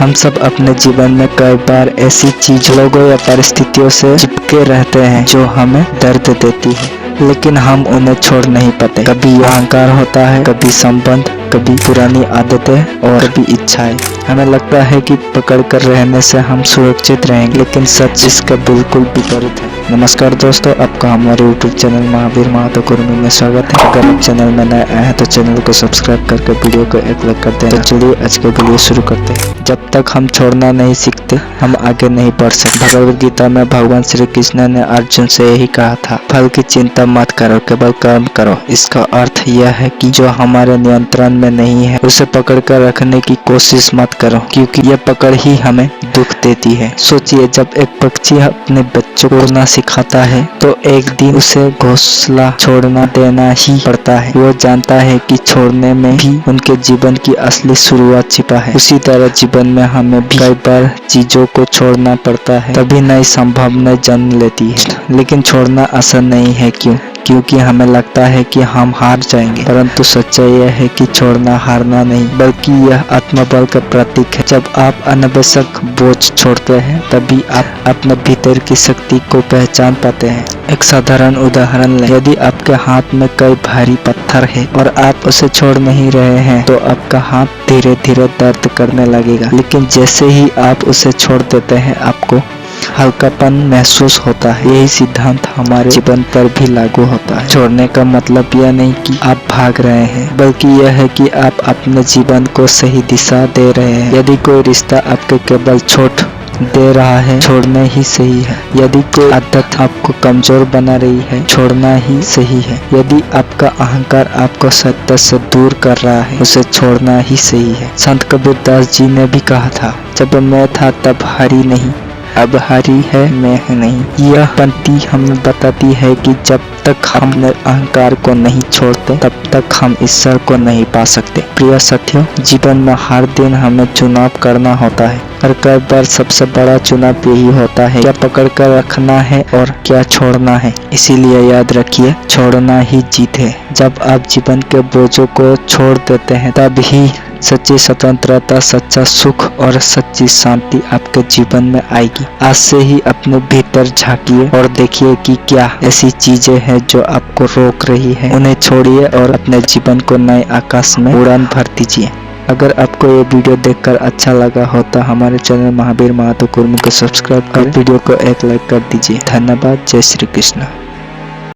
हम सब अपने जीवन में कई बार ऐसी चीज, लोगों या परिस्थितियों से चिपके रहते हैं जो हमें दर्द देती है, लेकिन हम उन्हें छोड़ नहीं पाते। कभी अहंकार होता है, कभी संबंध, कभी पुरानी आदतें और कभी इच्छाएं। हमें लगता है कि पकड़ कर रहने से हम सुरक्षित रहेंगे, लेकिन सच इसका बिल्कुल विपरीत है। नमस्कार दोस्तों, आपका हमारे YouTube चैनल महावीर महातो कुर्मी में स्वागत है। अगर आप चैनल में नए आए हैं तो चैनल को सब्सक्राइब करके वीडियो को एक लाइक कर दें। तो चलिए आज का वीडियो शुरू करते हैं। जब तक हम छोड़ना नहीं सीखते, हम आगे नहीं बढ़ सकते। भगवद गीता में भगवान श्री कृष्ण ने अर्जुन से यही कहा था, फल की चिंता मत करो, केवल कर्म करो। इसका अर्थ यह है कि जो हमारे नियंत्रण में नहीं है उसे पकड़ कर रखने की कोशिश मत करो, क्योंकि यह पकड़ ही हमें दुख देती है। सोचिए, जब एक पक्षी अपने बच्चों को उड़ना सिखाता है तो एक दिन उसे घोंसला छोड़ना देना ही पड़ता है। वो जानता है कि छोड़ने में भी उनके जीवन की असली शुरुआत छिपा है। उसी तरह जीवन में हमें भी कई बार चीजों को छोड़ना पड़ता है, तभी नई संभावनाएं जन्म लेती है। लेकिन छोड़ना आसान नहीं है। क्योंकि हमें लगता है कि हम हार जाएंगे, परंतु सच्चाई यह है कि छोड़ना हारना नहीं, बल्कि यह आत्मबल का प्रतीक है। जब आप अनावश्यक बोझ छोड़ते हैं, तभी आप अपने भीतर की शक्ति को पहचान पाते हैं। एक साधारण उदाहरण लें, यदि आपके हाथ में कई भारी पत्थर है और आप उसे छोड़ नहीं रहे हैं, तो आपका हाथ धीरे धीरे दर्द करने लगेगा। लेकिन जैसे ही आप उसे छोड़ देते हैं, आपको हल्कापन महसूस होता है। यही सिद्धांत हमारे जीवन पर भी लागू होता है। छोड़ने का मतलब यह नहीं कि आप भाग रहे हैं, बल्कि यह है कि आप अपने जीवन को सही दिशा दे रहे हैं। यदि कोई रिश्ता आपके केवल चोट दे रहा है, छोड़ना ही सही है। यदि कोई आदत आपको कमजोर बना रही है, छोड़ना ही सही है। यदि आपका अहंकार आपको सत्य से दूर कर रहा है, उसे छोड़ना ही सही है। संत कबीरदास जी ने भी कहा था, जब मैं था तब हारी नहीं, अब हारी है मैं नहीं। यह पंक्ति हमें बताती है कि जब तक हम अहंकार को नहीं छोड़ते, तब तक हम ईश्वर को नहीं पा सकते। प्रिय साथियों, जीवन में हर दिन हमें चुनाव करना होता है, और कई बार सबसे बड़ा चुनाव यही होता है, क्या पकड़ कर रखना है और क्या छोड़ना है। इसीलिए याद रखिए, छोड़ना ही जीत है। जब आप जीवन के बोझों को छोड़ देते हैं, तब ही सच्ची स्वतंत्रता, सच्चा सुख और सच्ची शांति आपके जीवन में आएगी। आज से ही अपने भीतर झांकिए और देखिए कि क्या ऐसी चीजें हैं जो आपको रोक रही है। उन्हें छोड़िए और अपने जीवन को नए आकाश में उड़ान भर दीजिए। अगर आपको ये वीडियो देखकर अच्छा लगा हो तो हमारे चैनल महावीर महातो कुर्मी को सब्सक्राइब कर वीडियो को एक लाइक कर दीजिए। धन्यवाद। जय श्री कृष्ण।